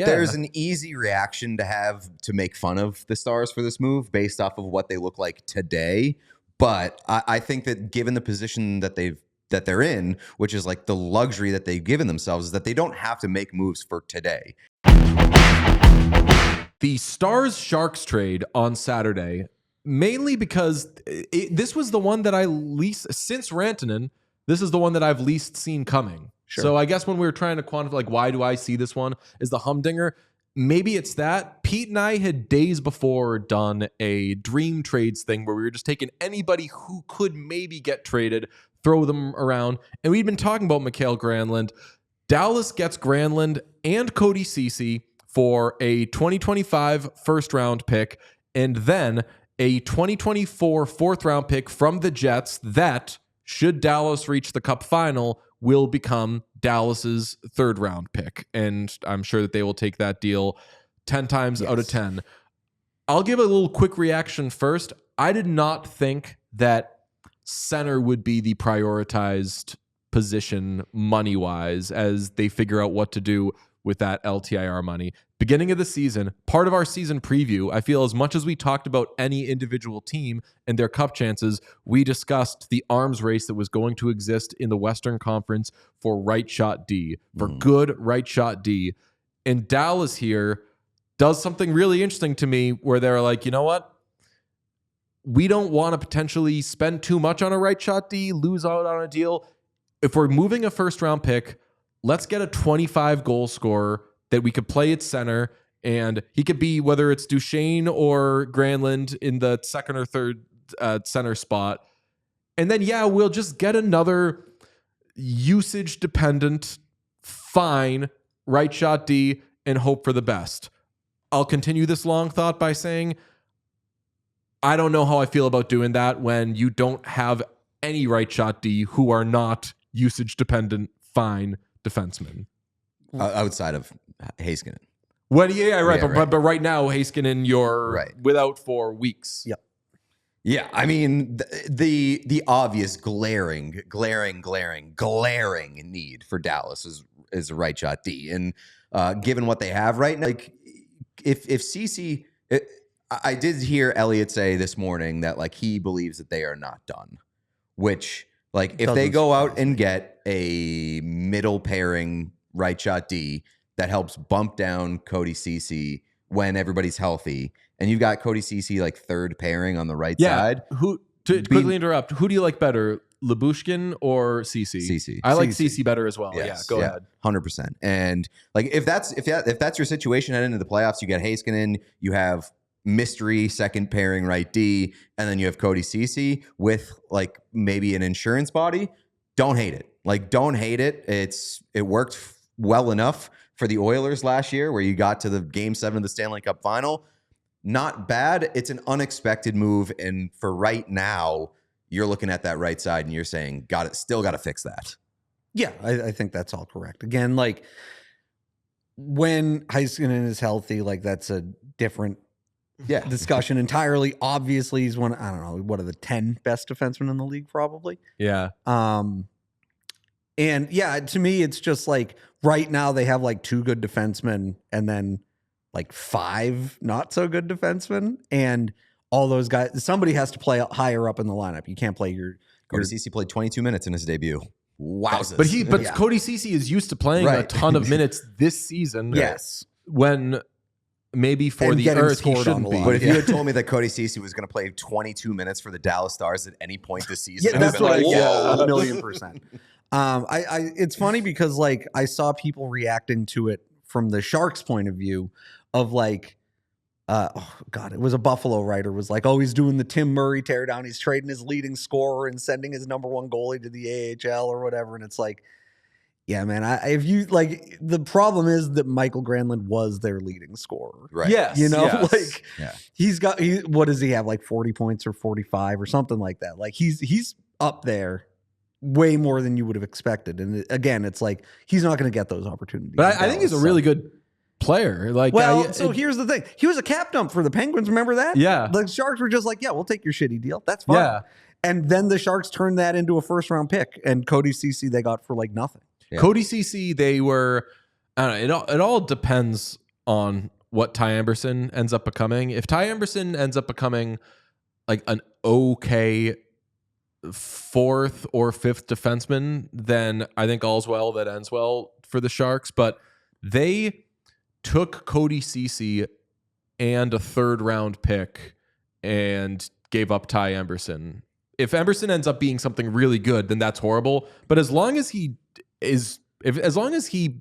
There's an easy reaction to have to make fun of the Stars for this move based off of what they look like today. But I think that given the position that they're in, which is like the luxury that they've given themselves, is that they don't have to make moves for today. The Stars-Sharks trade on Saturday, mainly because this was the one that I least, since Rantanen, this is the one that I've least seen coming. Sure. So I guess when we were trying to quantify, like, why do I see this one is the humdinger. Maybe it's that. Pete and I had days before done a dream trades thing where we were just taking anybody who could maybe get traded, throw them around. And we'd been talking about Mikael Granlund. Dallas gets Granlund and Cody Ceci for a 2025 first round pick and then a 2024 fourth round pick from the Jets that, should Dallas reach the Cup final, will become Dallas's third round pick. And I'm sure that they will take that deal 10 times out of 10. I'll give a little quick reaction first. I did not think that center would be the prioritized position money-wise as they figure out what to do with that LTIR money. Beginning of the season, part of our season preview, I feel as much as we talked about any individual team and their cup chances, we discussed the arms race that was going to exist in the Western Conference for right shot D, for good right shot D. And Dallas here does something really interesting to me where they're like, you know what? We don't want to potentially spend too much on a right shot D, lose out on a deal. If we're moving a first round pick, let's get a 25 goal scorer that we could play at center, and he could be, whether it's Duchesne or Granlund in the second or third center spot. And then, we'll just get another usage-dependent, fine right shot D and hope for the best. I'll continue this long thought by saying, I don't know how I feel about doing that when you don't have any right shot D who are not usage-dependent, fine defensemen. Outside of Heiskanen. Well, right. But right now, Heiskanen, you're without for weeks. Yep. Yeah, I mean, the obvious glaring need for Dallas is a right shot D. And given what they have right now, like if Ceci, I did hear Elliott say this morning that like he believes that they are not done, which like if they go out and get a middle pairing right shot D that helps bump down Cody Ceci when everybody's healthy, and you've got Cody Ceci like third pairing on the right side. Quickly interrupt. Who do you like better, Lyubushkin or Ceci? Ceci. I like Ceci better as well. Yes, go ahead. 100%. And like if that's your situation heading into the playoffs, you get Heiskanen, you have mystery second pairing right D, and then you have Cody Ceci with like maybe an insurance body. Don't hate it. Like, don't hate it. It worked well enough for the Oilers last year where you got to the Game 7 of the Stanley Cup final. Not bad. It's an unexpected move. And for right now, you're looking at that right side and you're saying, still got to fix that. Yeah, I think that's all correct. Again, like when Heiskanen is healthy, like that's a different discussion entirely. Obviously, he's one, I don't know, what are the 10 best defensemen in the league, probably? Yeah. And yeah, to me, it's just like right now they have like 2 good defensemen and then like 5 not so good defensemen. And all those guys, somebody has to play higher up in the lineup. You can't play Cody Ceci played 22 minutes in his debut. Wow. But Cody Ceci is used to playing a ton of minutes this season. Yes. When maybe for the Earth he shouldn't be. But if you had told me that Cody Ceci was going to play 22 minutes for the Dallas Stars at any point this season, that's what a million %. It's funny because like I saw people reacting to it from the Sharks' point of view of like, it was a Buffalo writer was like, oh, he's doing the Tim Murray teardown. He's trading his leading scorer and sending his number 1 goalie to the AHL or whatever. And it's like, yeah, man, if you like, the problem is that Mikael Granlund was their leading scorer. Right. Yes. You know, like he's got, what does he have? Like 40 points or 45 or something like that. Like he's up there way more than you would have expected. And again, it's like, he's not going to get those opportunities. But I think he's a really good player. Like, here's the thing. He was a cap dump for the Penguins. Remember that? Yeah. The Sharks were just like, yeah, we'll take your shitty deal. That's fine. Yeah. And then the Sharks turned that into a first round pick, and Cody Ceci they got for like nothing. Yeah. Cody Ceci, they were, I don't know, it all depends on what Ty Emberson ends up becoming. If Ty Emberson ends up becoming like an okay fourth or fifth defenseman, then I think all's well that ends well for the Sharks. But they took Cody Ceci and a third round pick and gave up Ty Emberson. If Emberson ends up being something really good, then that's horrible. But as long as he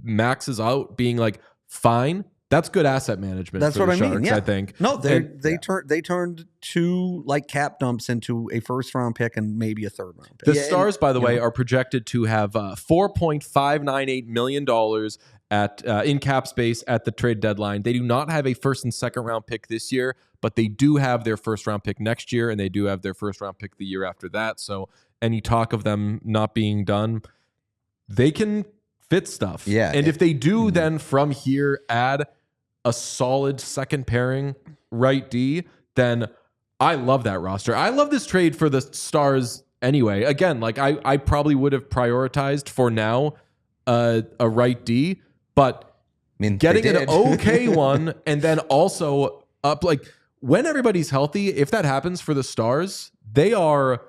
maxes out being like fine, that's good asset management. That's for what the I mean. Sharks, Yeah. I think. No, they turned two like cap dumps into a first round pick and maybe a third round pick. The Stars, by the way, are projected to have $4.598 million at in cap space at the trade deadline. They do not have a first and second round pick this year, but they do have their first round pick next year, and they do have their first round pick the year after that. So any talk of them not being done, they can fit stuff. Yeah. And if they do, then from here add a solid second pairing right D, then I love that roster. I love this trade for the Stars anyway. Again, like I probably would have prioritized for now a right D, but getting an okay one and then also up, like when everybody's healthy, if that happens for the Stars, they are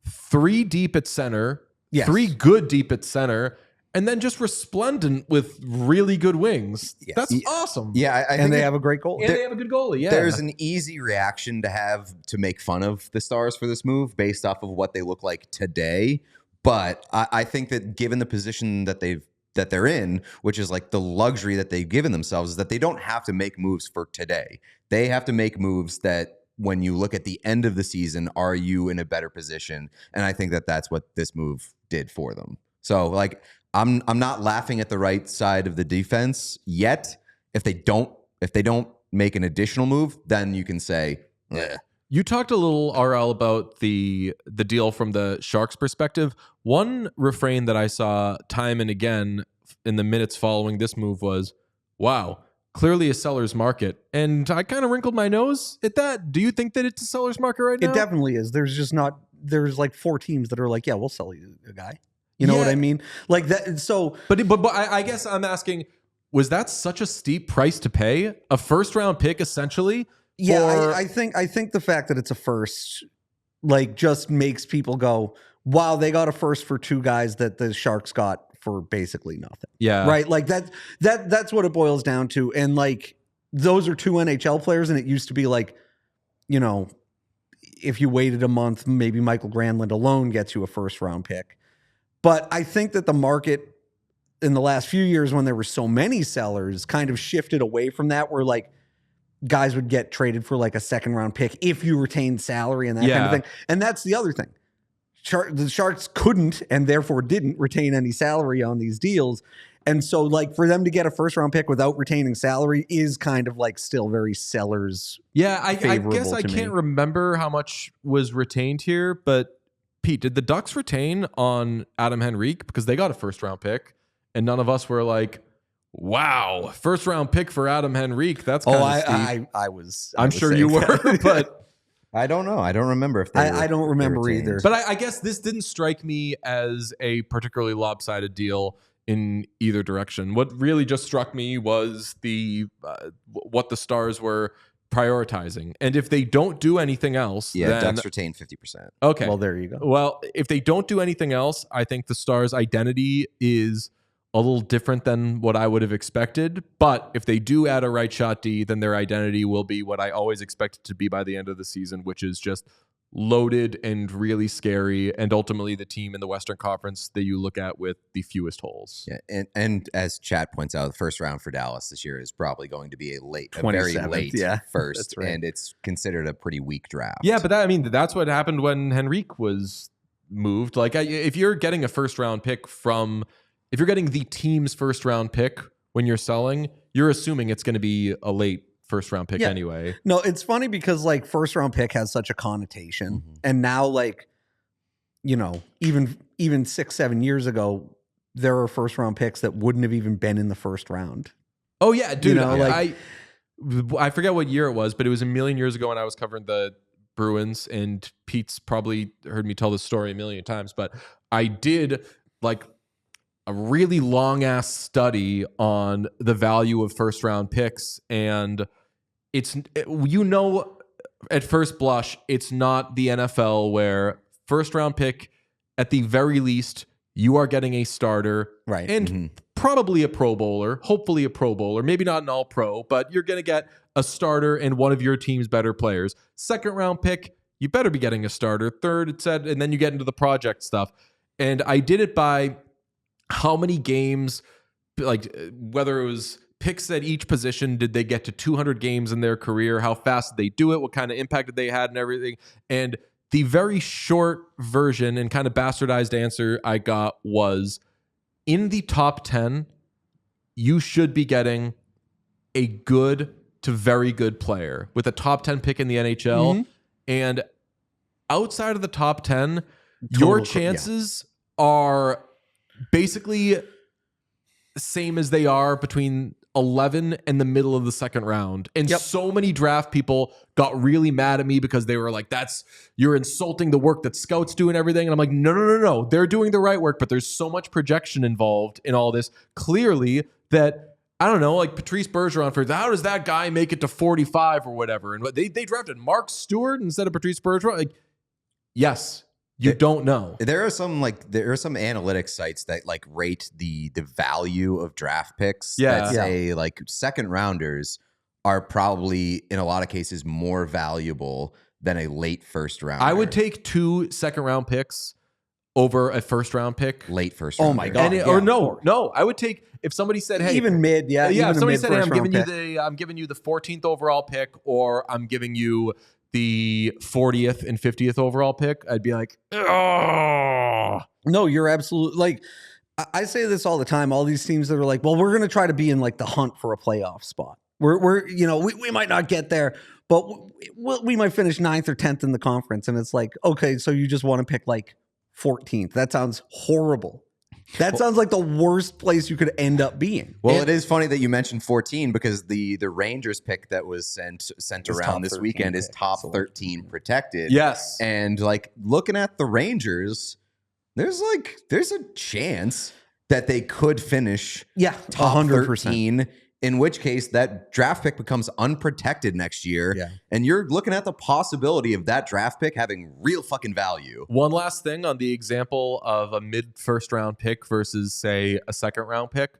3 deep at center, 3 good deep at center, and then just resplendent with really good wings. That's awesome. Yeah, I think they have a great goalie. And they have a good goalie. Yeah, there's an easy reaction to have to make fun of the Stars for this move based off of what they look like today. But I think that given the position that they're in, which is like the luxury that they've given themselves, is that they don't have to make moves for today. They have to make moves that when you look at the end of the season, are you in a better position? And I think that that's what this move did for them. So like, I'm not laughing at the right side of the defense yet. If they don't make an additional move, then you can say, yeah. You talked a little, RL, about the deal from the Sharks' perspective. One refrain that I saw time and again in the minutes following this move was, wow, clearly a seller's market. And I kind of wrinkled my nose at that. Do you think that it's a seller's market right now? It definitely is. There's like 4 teams that are like, yeah, we'll sell you a guy. You know what I mean? Like that. So, but I guess I'm asking, was that such a steep price to pay? A first round pick, essentially? Yeah, I think the fact that it's a first, like, just makes people go, wow, they got a first for 2 guys that the Sharks got for basically nothing. Yeah. Right. Like that's what it boils down to. And like, those are 2 NHL players. And it used to be like, you know, if you waited a month, maybe Mikael Granlund alone gets you a first round pick. But I think that the market in the last few years, when there were so many sellers, kind of shifted away from that, where like guys would get traded for like a second round pick if you retained salary and that kind of thing. And that's the other thing. The Sharks couldn't and therefore didn't retain any salary on these deals. And so like for them to get a first round pick without retaining salary is kind of like still very sellers. Yeah, I guess I can't remember how much was retained here, but Pete, did the Ducks retain on Adam Henrique? Because they got a first round pick and none of us were like, wow, first round pick for Adam Henrique. That's kind of steep. I was. I'm sure you were, but I don't know. I don't remember if they I don't remember either. But I guess this didn't strike me as a particularly lopsided deal in either direction. What really just struck me was what the Stars were prioritizing. And if they don't do anything else, then Ducks retain 50%. Okay. Well, there you go. Well, if they don't do anything else, I think the Stars' identity is a little different than what I would have expected. But if they do add a right shot D, then their identity will be what I always expected to be by the end of the season, which is just loaded and really scary, and ultimately the team in the Western Conference that you look at with the fewest holes. Yeah, and as Chat points out, the first round for Dallas this year is probably going to be a very late first, right. And it's considered a pretty weak draft. Yeah, but that's what happened when Henrique was moved. Like, if you're getting a first round pick if you're getting the team's first round pick when you're selling, you're assuming it's going to be a late first round pick anyway. No, it's funny because like first round pick has such a connotation. And now like, you know, even 6-7 years ago, there are first round picks that wouldn't have even been in the first round. Oh yeah, dude. You know, like, I forget what year it was, but it was a million years ago when I was covering the Bruins, and Pete's probably heard me tell this story a million times, but I did like really long ass study on the value of first round picks, and it's at first blush it's not the NFL where first round pick at the very least you are getting a starter, right, and probably a Pro Bowler, hopefully a Pro Bowler, maybe not an All Pro, but you're going to get a starter and one of your team's better players. Second round pick, you better be getting a starter. Third, it said, and then you get into the project stuff. And I did it by how many games, like whether it was picks at each position, did they get to 200 games in their career? How fast did they do it? What kind of impact did they had and everything? And the very short version and kind of bastardized answer I got was, in the top 10, you should be getting a good to very good player with a top 10 pick in the NHL. And outside of the top 10, your chances are basically the same as they are between 11 and the middle of the second round. And so many draft people got really mad at me because they were like, you're insulting the work that scouts do and everything. And I'm like, no. They're doing the right work, but there's so much projection involved in all this. Clearly that, I don't know, like Patrice Bergeron, for how does that guy make it to 45 or whatever? And they drafted Mark Stewart instead of Patrice Bergeron. Like, yes. You don't know. There are some analytics sites that like rate the value of draft picks that say like second rounders are probably in a lot of cases more valuable than a late first rounder. I would take 2 second round picks over a first round pick. Late first round. Oh my God. Or no. I would take, if somebody said, hey, even mid, if somebody said, hey, I'm giving you the 14th overall pick, or I'm giving you the 40th and 50th overall pick, I'd be like, oh. No, you're absolutely, like, I say this all the time. All these teams that are like, well, we're going to try to be in like the hunt for a playoff spot. We might not get there, but we might finish 9th or 10th in the conference. And it's like, okay, so you just want to pick like 14th. That sounds horrible. That sounds like the worst place you could end up being. Well, it is funny that you mentioned 14 because the Rangers pick that was sent around this weekend is top 13 protected. Yes. And like looking at the Rangers, there's a chance that they could finish top 100%. 13, in which case that draft pick becomes unprotected next year. Yeah. And you're looking at the possibility of that draft pick having real fucking value. One last thing on the example of a mid-first round pick versus, say, a second round pick.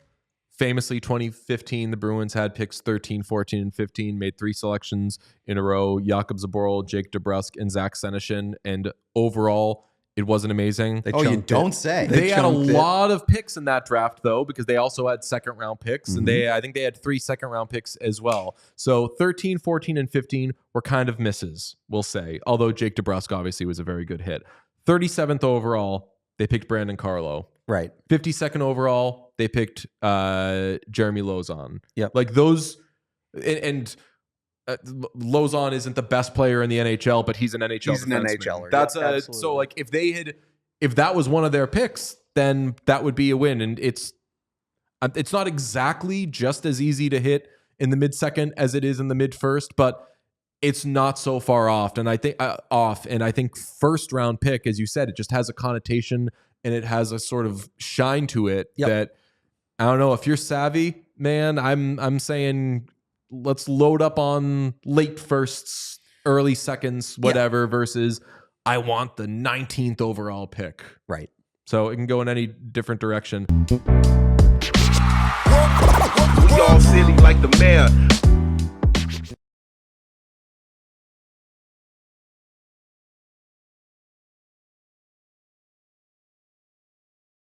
Famously, 2015, the Bruins had picks 13, 14, and 15, made 3 selections in a row: Jakub Zboril, Jake DeBrusk, and Zach Senyshyn. And overall, it wasn't amazing. You don't say. They had a lot of picks in that draft, though, because they also had second round picks. And I think they had 3 second round picks as well. So 13, 14, and 15 were kind of misses, we'll say. Although Jake DeBrusk obviously was a very good hit. 37th overall, they picked Brandon Carlo. Right. 52nd overall, they picked Jeremy Lauzon. Yep. Like those, and Lauzon isn't the best player in the NHL, but he's an NHL. He's an NHLer. That's so like if that was one of their picks, then that would be a win. And it's not exactly just as easy to hit in the mid-second as it is in the mid-first, but it's not so far off. And I think first round pick, as you said, it just has a connotation and it has a sort of shine to it that, I don't know, if you're savvy, man, I'm saying let's load up on late firsts, early seconds, whatever, versus I want the 19th overall pick. Right. So it can go in any different direction. We all silly like the mayor.